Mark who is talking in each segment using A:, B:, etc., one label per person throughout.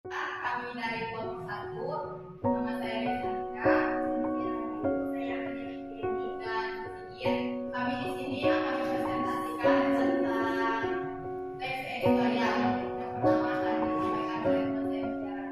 A: Kami dari kelompok 1, nama saya Rizka, saya Denny dan Sigit. Kami di sini akan mempresentasikan tentang teks editorial. Yang pertama akan disampaikan oleh teman saya secara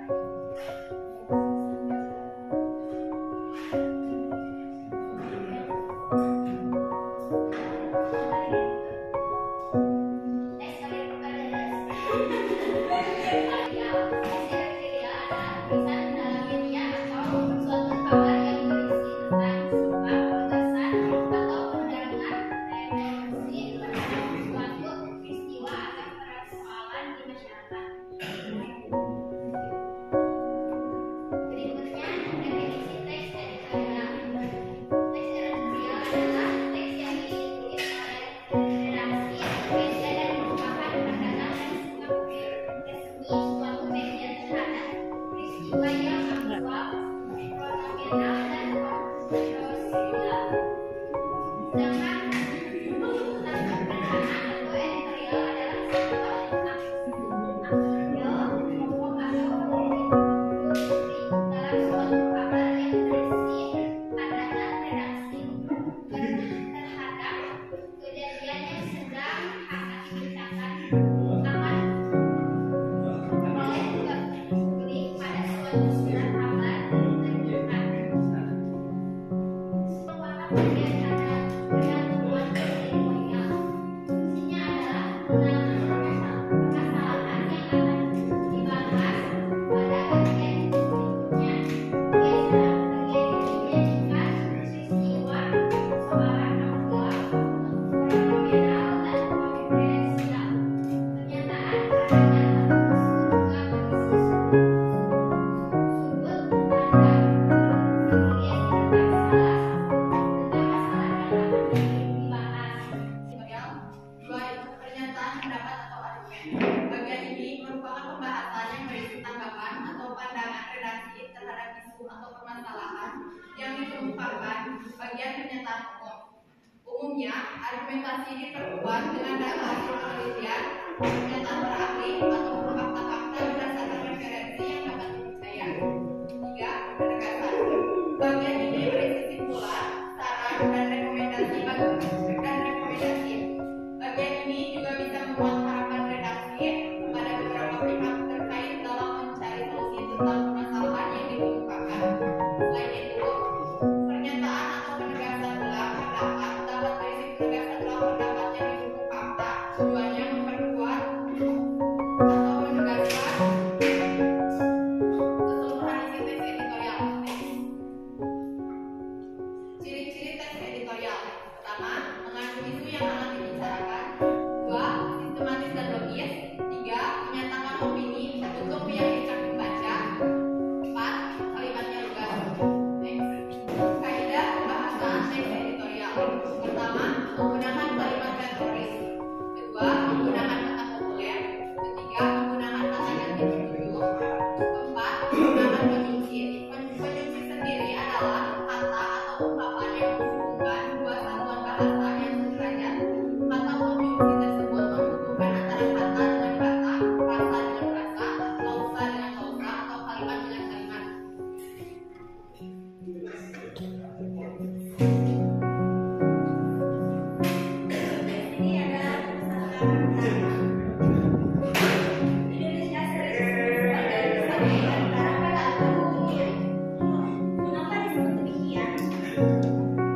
A: yang dikemukakan bagian pernyataan pokok. Umumnya, argumentasi diperkuat dengan data hasil penelitian, pernyataan para ahli, atau fakta-fakta berdasarkan referensi yang dapat dipercaya. 3. Penegasan. Bagian ini berisi kesimpulan, saran, dan rekomendasi. Bagian ini juga bisa memuat harapan redaksi kepada beberapa pihak terkait dalam mencari solusi tentang permasalahan yang dikemukakan. Selain itu, pernyataan atau penegasan ulang pendapat dapat berisi penegasan ulang pendapat yang didukung fakta. Tujuannya memperkuat atau menegaskan keseluruhan isi teks editorial. Ciri-ciri teks editorial. Pertama, mengandung isu yang akan dibicarakan. 2. Sistematis dan logis. 3. Menyatakan opini untuk meyakinkan pembaca. 4. Kalimatnya lugas. Kaidah pembahasan teks editorial. Pertama, menggunakan kalimat retoris. Kedua, menggunakan kata populer. Ketiga, menggunakan kata ganti penunjuk. Keempat, menggunakan penjungsi. Penjungsi sendiri adalah kata atau ungkapan yang menghubungkan dua satuan bahasa yang sederajat. Kata konjungsi tersebut menghubungkan antara kata dengan kata, frasa dengan frasa, klausa dengan klausa, atau kalimat dengan kalimat. Ini adalah Indonesia Mengapa disebut demikian?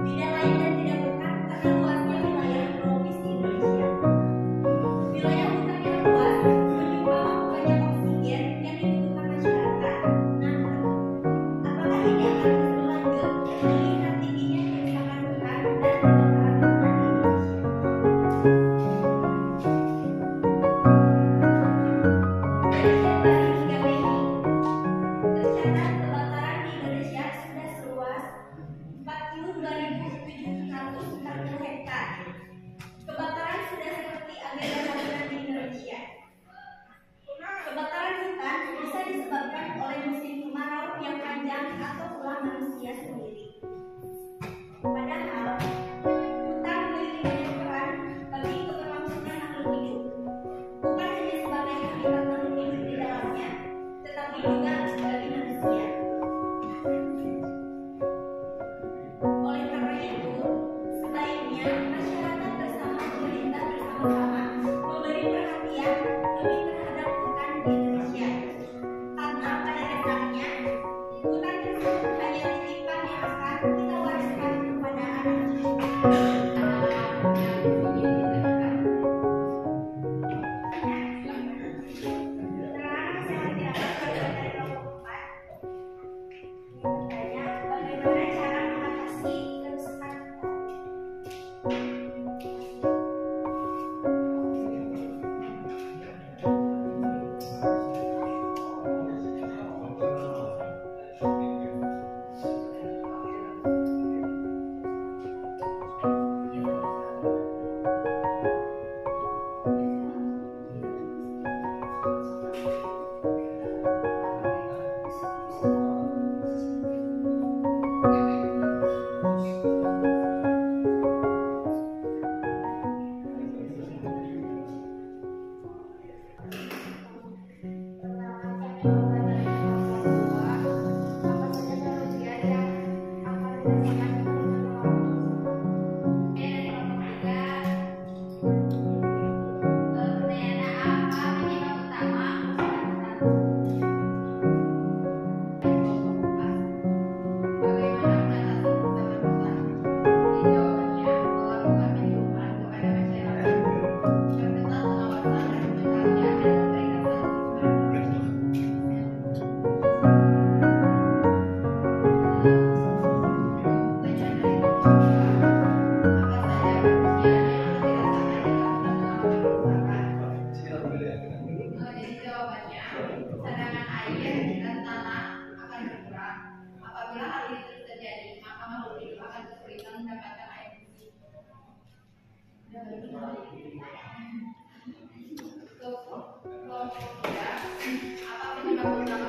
A: Tidak lain dan tidak bukan karena luasnya wilayah tropis di Indonesia. Wilayah hutan yang luas menyumbang banyak oksigen yang dibutuhkan masyarakat. Namun, apakah ini akan terus berlanjut melihat tingginya kerusakan hutan dan kebakaran hutan di Indonesia? Dari Januari hingga Mei, beberapa